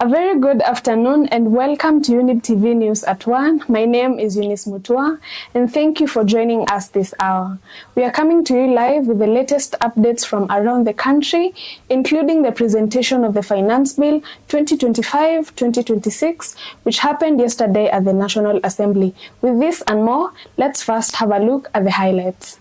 A very good afternoon and welcome to Younib TV News at 1. My name is Eunice Mutua and thank you for joining us this hour. We are coming to you live with the latest updates from around the country, including the presentation of the Finance Bill 2025-2026, which happened yesterday at the National Assembly. With this and more, let's first have a look at the highlights.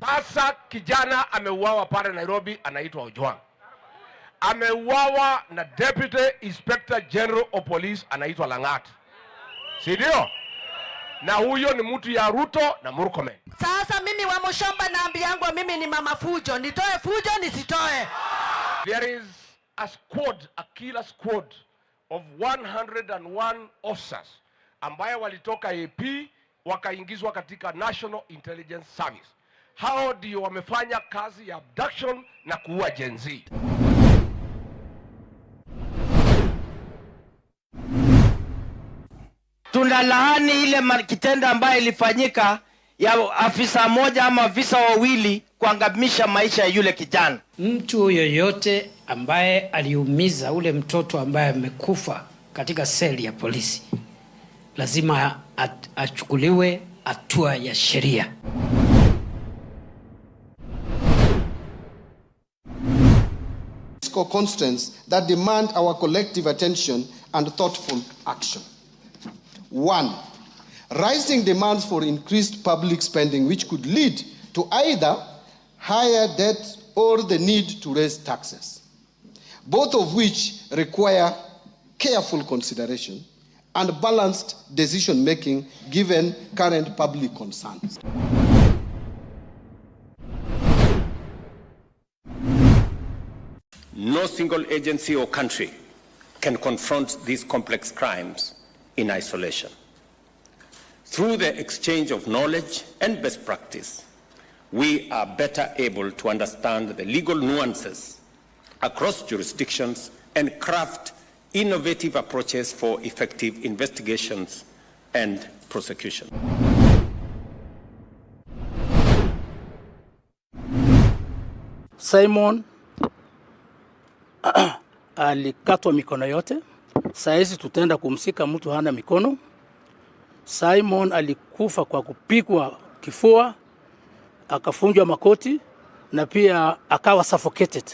Sasa kijana ameuawa pale Nairobi, anaitwa Ojwang. Ameuawa na Deputy Inspector General of Police anaitwa Langat. Si ndio? Na huyo ni mtu ya Ruto na Murkomen. Sasa mimi wa Mushomba naambi yangu mimi ni mama fujo, nitoe fujo nisitoe. There is a squad, a killer squad of 101 officers ambayo walitoka AP wakaingizwa katika National Intelligence Service. Hao ndio wamefanya kazi ya abduction na kuua Gen Z. Tunalaani ile kitendo ambayo ilifanyika ya afisa moja ama afisa wawili kuangamisha maisha ya yule kijana. Mtu yoyote ambaye aliumiza ule mtoto ambaye amekufa katika seli ya polisi lazima achukuliwe hatua ya sheria. Constraints that demand our collective attention and thoughtful action. 1. Rising demands for increased public spending which could lead to either higher debt or the need to raise taxes, both of which require careful consideration and balanced decision-making given current public concerns. No single agency or country can confront these complex crimes in isolation. Through the exchange of knowledge and best practice, we are better able to understand the legal nuances across jurisdictions and craft innovative approaches for effective investigations and prosecution. Simon alikatwa mikono yote. Saizi tutaenda kumsika mtu hana mikono. Simon alikufa kwa kupigwa kifua, akafunjwa makoti na pia akawa suffocated.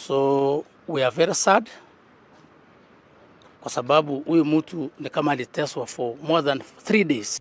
So we are very sad kwa sababu huyu mtu ni kama aliteswa for more than 3 days.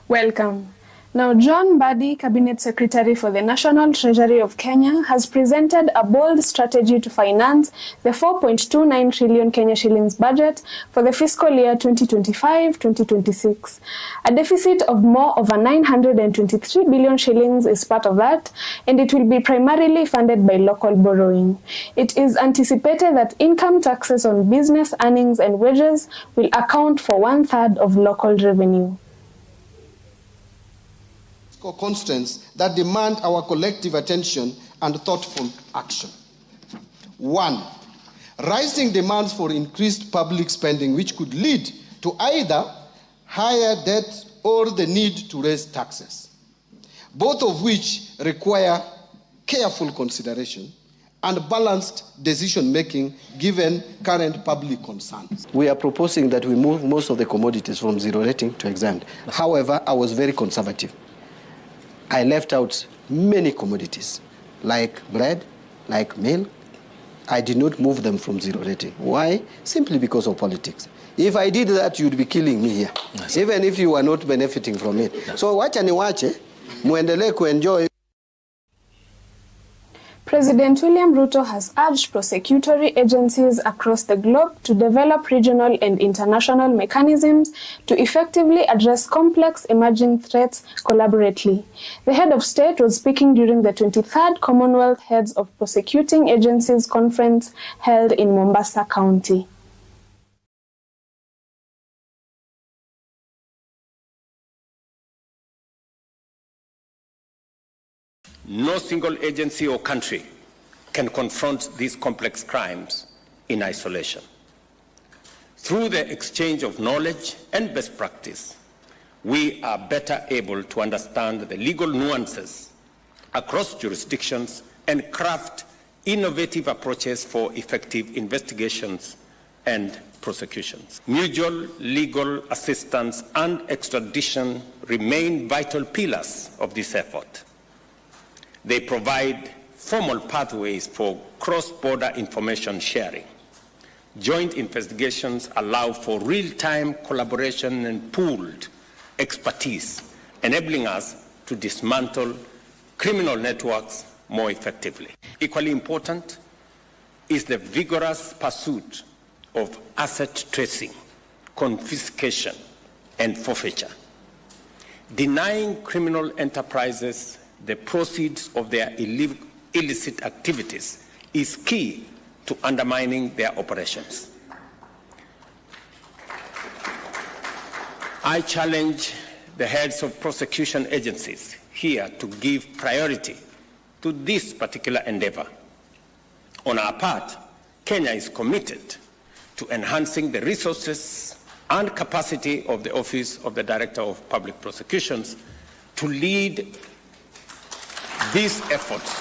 Welcome. Now, John Mbadi, Cabinet Secretary for the National Treasury of Kenya, has presented a bold strategy to finance the 4.29 trillion Kenya shillings budget for the fiscal year 2025-2026. A deficit of more over 923 billion shillings is part of that, and it will be primarily funded by local borrowing. It is anticipated that income taxes on business earnings and wages will account for 1/3 of local revenue. Constraints that demand our collective attention and thoughtful action. 1. Rising demands for increased public spending which could lead to either higher debt or the need to raise taxes, both of which require careful consideration and balanced decision-making given current public concerns. We are proposing that we move most of the commodities from zero rating to exempt. However, I was very conservative. I left out many commodities, like bread, like milk. I did not move them from zero rating. Why? Simply because of politics. If I did that, you'd be killing me here, yes, even if you are not benefiting from it. Yes. So wacha niwache, muendelee kuenjoy. President William Ruto has urged prosecutory agencies across the globe to develop regional and international mechanisms to effectively address complex emerging threats collaboratively. The head of state was speaking during the 23rd Commonwealth Heads of Prosecuting Agencies Conference held in Mombasa County. No single agency or country can confront these complex crimes in isolation. Through the exchange of knowledge and best practice, we are better able to understand the legal nuances across jurisdictions and craft innovative approaches for effective investigations and prosecutions. Mutual legal assistance and extradition remain vital pillars of this effort. They provide formal pathways for cross-border information sharing. Joint investigations allow for real-time collaboration and pooled expertise, enabling us to dismantle criminal networks more effectively. Equally important is the vigorous pursuit of asset tracing, confiscation, and forfeiture. Denying criminal enterprises the proceeds of their illicit activities is key to undermining their operations. I challenge the heads of prosecution agencies here to give priority to this particular endeavor. On our part, Kenya is committed to enhancing the resources and capacity of the Office of the Director of Public Prosecutions to lead these efforts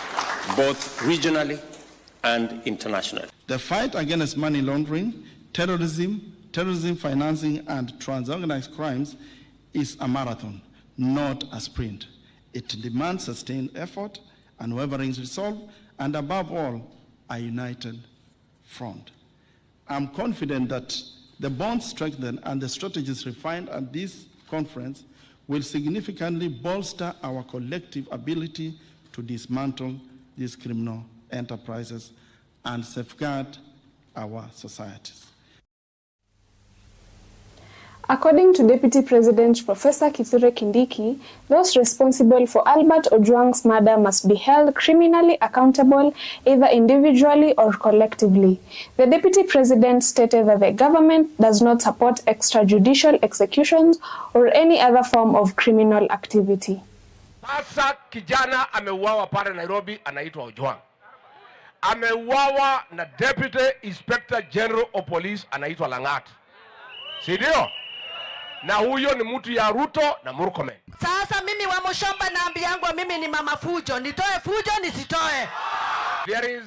both regionally and internationally. The fight against money laundering, terrorism financing, and transorganized crimes is a marathon, not a sprint. It demands sustained effort, unwavering resolve, and above all, a united front. I'm confident that the bonds strengthened and the strategies refined at this conference will significantly bolster our collective ability to dismantle these criminal enterprises and safeguard our societies. According to Deputy President Professor Kithure Kindiki, those responsible for Albert Ojwang's murder must be held criminally accountable either individually or collectively. The Deputy President stated that the government does not support extrajudicial executions or any other form of criminal activity. Sasa kijana ameuawa pale Nairobi, anaitwa Ojwang. Ameuawa na Deputy Inspector General of Police anaitwa Langat. Si ndio? Na huyo ni mtu ya Ruto na Murkomen. Sasa mimi wa Mushomba naambi yangu mimi ni mama fujo. Nitoe fujo nisitoe. There is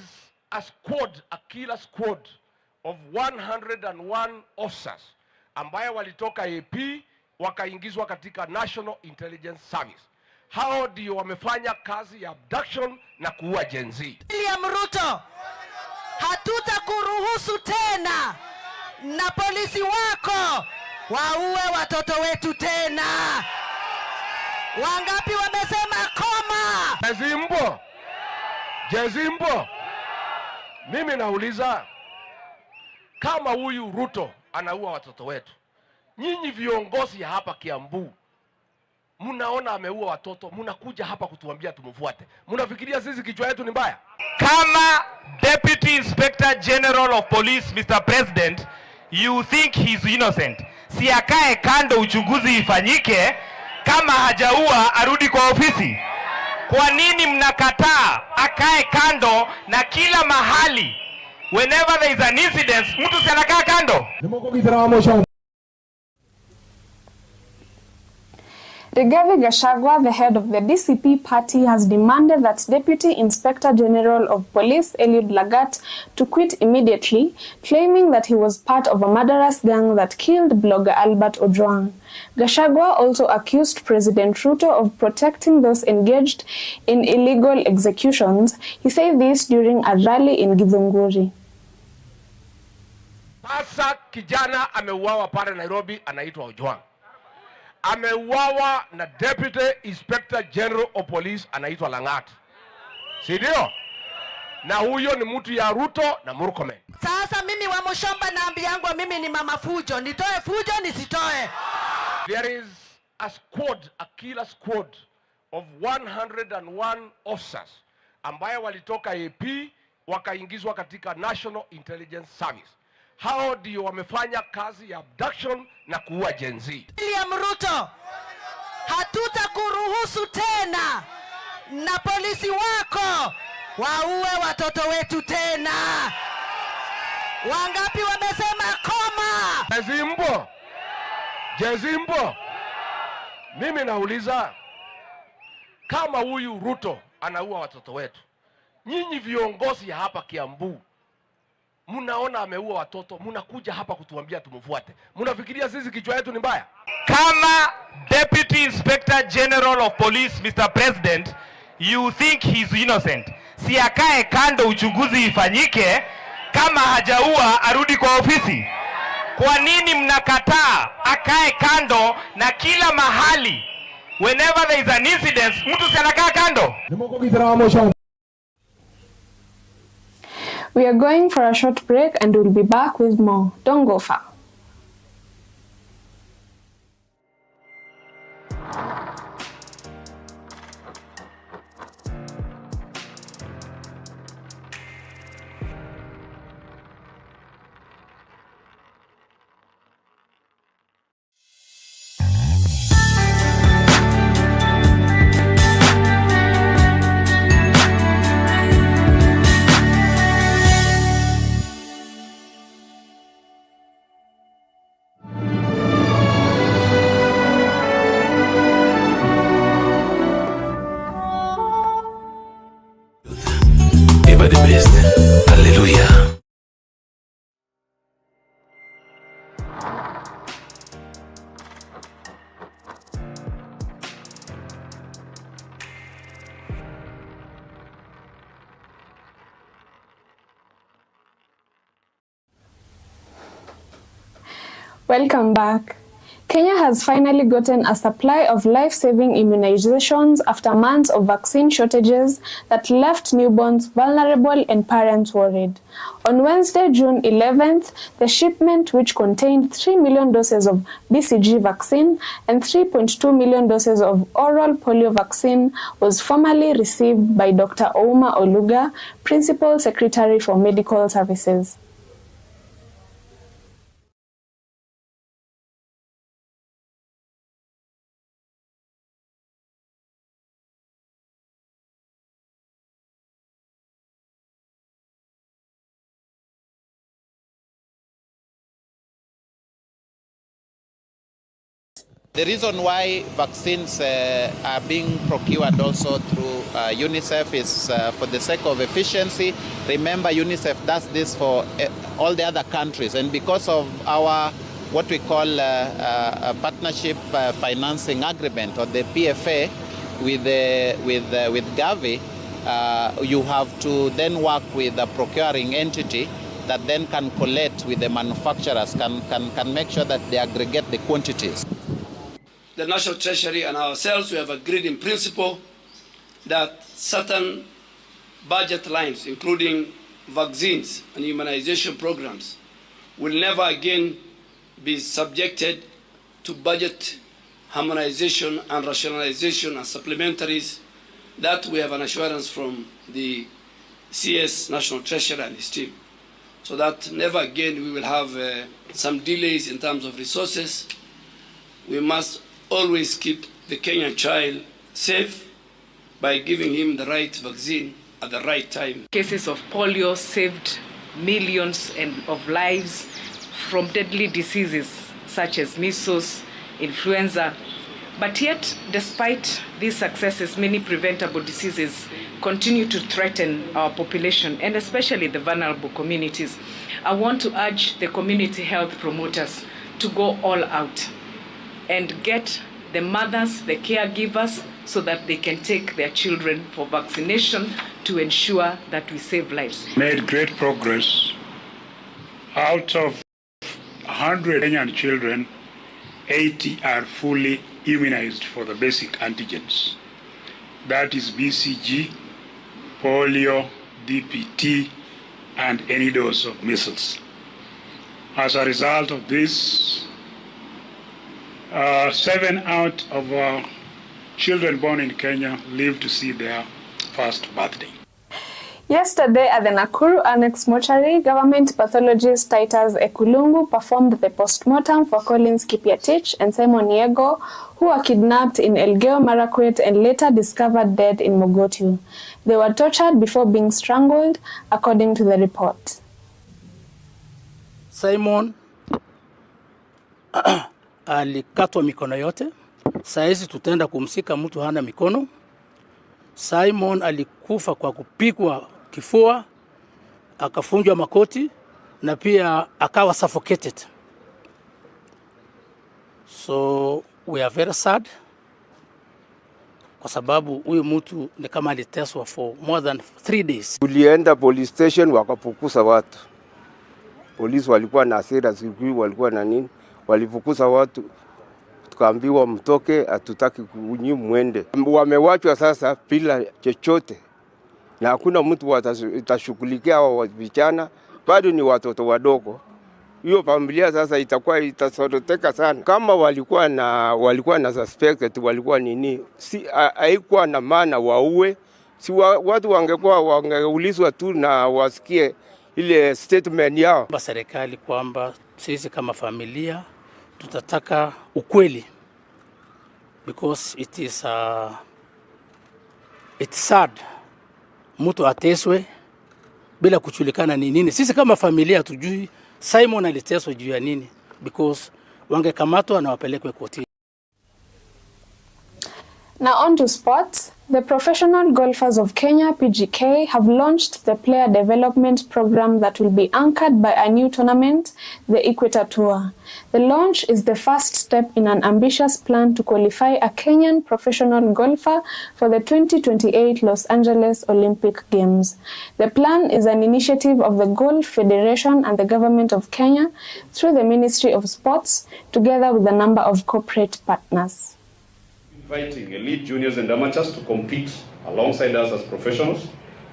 a squad, a killer squad of 101 officers ambaye walitoka AP wakaingizwa katika National Intelligence Service. Hao ndio wamefanya kazi ya abduction na kuua Gen Z. William Ruto, hatutakuruhusu tena na polisi wako waue watoto wetu tena. Wangapi wamesema koma? Jezimbo. Mimi nauliza, kama huyu Ruto anaua watoto wetu, nyinyi viongozi ya hapa Kiambu, munaona ameua watoto, munakuja hapa kutuambia tumfuate. Munafikiria sisi kichwa yetu ni mbaya? Kama Deputy Inspector General of Police, Mr. President, you think he's innocent. Si akae kando uchunguzi ifanyike, kama hajaua arudi kwa ofisi. Kwa nini mnakataa akae kando na kila mahali? Whenever there is an incident, mtu si anakaa kando? Rigathi Gachagua, the head of the DCP party, has demanded that Deputy Inspector General of Police Eliud Lagat to quit immediately, claiming that he was part of a murderous gang that killed blogger Albert Ojwang. Gachagua also accused President Ruto of protecting those engaged in illegal executions. He said this during a rally in Githunguri. Sasa kijana ameuawa pale Nairobi, anaitwa Ojwang. Ameuawa na Deputy Inspector General of Police anaitwa Langat. Si ndio? na huyo ni mtu ya Ruto na Murkomen. Sasa mimi wa Mushomba naambiangwa mimi ni mama fujo, nitoe fujo nisitoe? There is a squad, a killer squad of 101 officers ambayo walitoka AP wakaingizwa katika National Intelligence Service. Hao ndio wamefanya kazi ya abduction na kuua Gen Z. William Ruto, hatutakuruhusu tena na polisi wako waue watoto wetu tena. Wangapi wamesema koma? Jezimbo. Mimi nauliza, kama huyu Ruto anaua watoto wetu, nyinyi viongozi ya hapa Kiambu munaona ameua watoto, munakuja hapa kutuambia tumfuate. Munafikiria sisi kichwa yetu ni mbaya? Kama Deputy Inspector General of Police, Mr. President, you think he's innocent. Si akae kando uchunguzi ifanyike, kama hajaua arudi kwa ofisi. Kwa nini mnakataa akae kando na kila mahali? Whenever there is an incident, mtu si anakaa kando? We are going for a short break and we'll be back with more. Don't go far. The best. Hallelujah. Welcome back. Kenya has finally gotten a supply of life-saving immunizations after months of vaccine shortages that left newborns vulnerable and parents worried. On Wednesday, June 11th, the shipment, which contained 3 million doses of BCG vaccine and 3.2 million doses of oral polio vaccine, was formally received by Dr. Ouma Oluga, Principal Secretary for Medical Services. The reason why vaccines are being procured also through UNICEF is for the sake of efficiency. Remember, UNICEF does this for all the other countries, and because of our what we call a partnership financing agreement, or the PFA, with Gavi, you have to then work with a procuring entity that then can collect with the manufacturers, can make sure that they aggregate the quantities. The National Treasury and ourselves, we have agreed in principle that certain budget lines, including vaccines and immunization programs, will never again be subjected to budget harmonization and rationalization and supplementaries. That we have an assurance from the CS National Treasurer and his team. So that never again we will have some delays in terms of resources. We must always keep the Kenyan child safe by giving him the right vaccine at the right time. Cases of polio saved millions of lives from deadly diseases such as measles, influenza. But yet, despite these successes, many preventable diseases continue to threaten our population, and especially the vulnerable communities. I want to urge the community health promoters to go all out and get the mothers, the caregivers, so that they can take their children for vaccination to ensure that we save lives. Made great progress. Out of 100 Kenyan children, 80 are fully immunized for the basic antigens. That is BCG, polio, DPT, and any dose of measles. As a result of this, 7 out of our children born in Kenya live to see their first birthday. Yesterday at the Nakuru Annex Mortuary, government pathologist Titus Ekulungu performed the post-mortem for Collins Kipiatich and Simon Yego, who were kidnapped in Elgeyo Marakwet and later discovered dead in Mogotiu. They were tortured before being strangled, according to the report. Simon alikatwa mikono yote. Saizi tutaenda kumsika mtu hana mikono. Simon alikufa kwa kupigwa kifua, akafunjwa makoti na pia akawa suffocated. So we are very sad kwa sababu huyu mtu ni kama aliteswa for more than 3 days. Tulienda police station wakapukusa watu. Polisi walikuwa na hasira, sijui walikuwa na nini, walipukusa watu. Tukaambiwa mtoke, hatutaki kunyi mwende. Wamewachwa sasa bila chochote. Na hakuna mtu atashughulikia hao vijana, bado ni watoto wadogo. Hiyo familia sasa itakuwa itasoroteka sana. Kama walikuwa na suspected, walikuwa nini? Si haikuwa na maana waue. Si watu wangeulizwa tu na wasikie ile statement yao. Serikali kwamba sisi kama familia tutataka ukweli, because it's sad mtu ateswe bila kujulikana ni nini. Sisi kama familia tujui Simon aliteswa juu ya nini, because wangekamatwa na wapelekwe kotini. Now on to sports. The Professional Golfers of Kenya, PGK, have launched the player development program that will be anchored by a new tournament, the Equator Tour. The launch is the first step in an ambitious plan to qualify a Kenyan professional golfer for the 2028 Los Angeles Olympic Games. The plan is an initiative of the Golf Federation and the Government of Kenya through the Ministry of Sports, together with a number of corporate partners. Inviting elite juniors and amateurs to compete alongside us as professionals,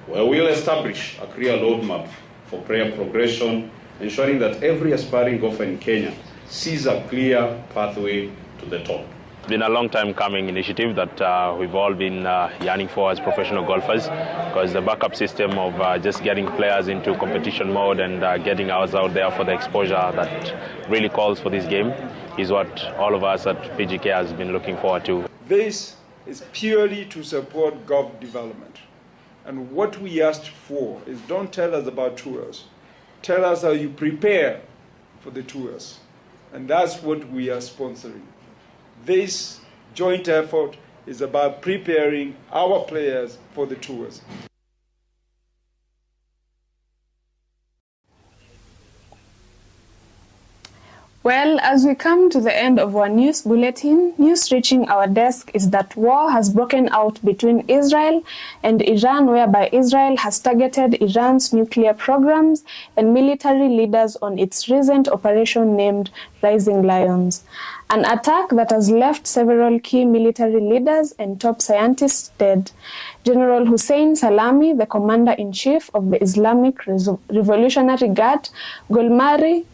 where we'll establish a clear roadmap for player progression, ensuring that every aspiring golfer in Kenya sees a clear pathway to the top. It's been a long time coming initiative that we've all been yearning for as professional golfers, because the backup system of just getting players into competition mode and getting ours out there for the exposure that really calls for this game is what all of us at PGK has been looking forward to. This is purely to support golf development. And what we asked for is, don't tell us about tours. Tell us how you prepare for the tours. And that's what we are sponsoring. This joint effort is about preparing our players for the tours. Well, as we come to the end of our news bulletin, news reaching our desk is that war has broken out between Israel and Iran, whereby Israel has targeted Iran's nuclear programs and military leaders on its recent operation named Rising Lions. An attack that has left several key military leaders and top scientists dead. General Hussein Salami, the commander-in-chief of the Islamic Revolutionary Guard, Golmari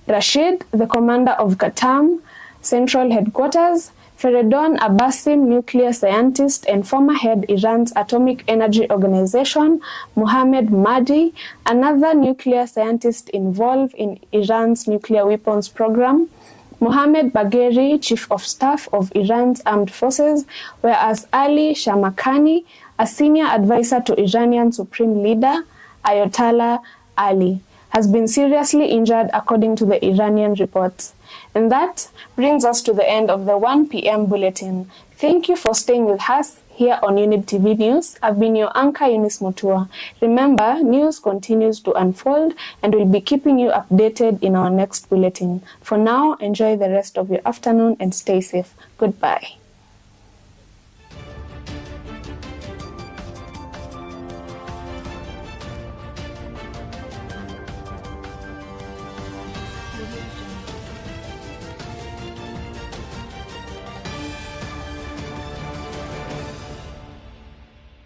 Rashid, the commander of Qatam Central Headquarters, Feredon Abbasim, nuclear scientist and former head Iran's Atomic Energy Organization, Mohammed Mahdi, another nuclear scientist involved in Iran's nuclear weapons program, Mohammed Bagheri, chief of staff of Iran's armed forces, whereas Ali Shamakani, a senior advisor to Iranian supreme leader Ayatollah Ali, has been seriously injured according to the Iranian reports. And that brings us to the end of the 1 p.m. bulletin. Thank you for staying with us here on Younib TV News. I've been your anchor, Eunice Mutua. Remember, news continues to unfold and we'll be keeping you updated in our next bulletin. For now, enjoy the rest of your afternoon and stay safe. Goodbye.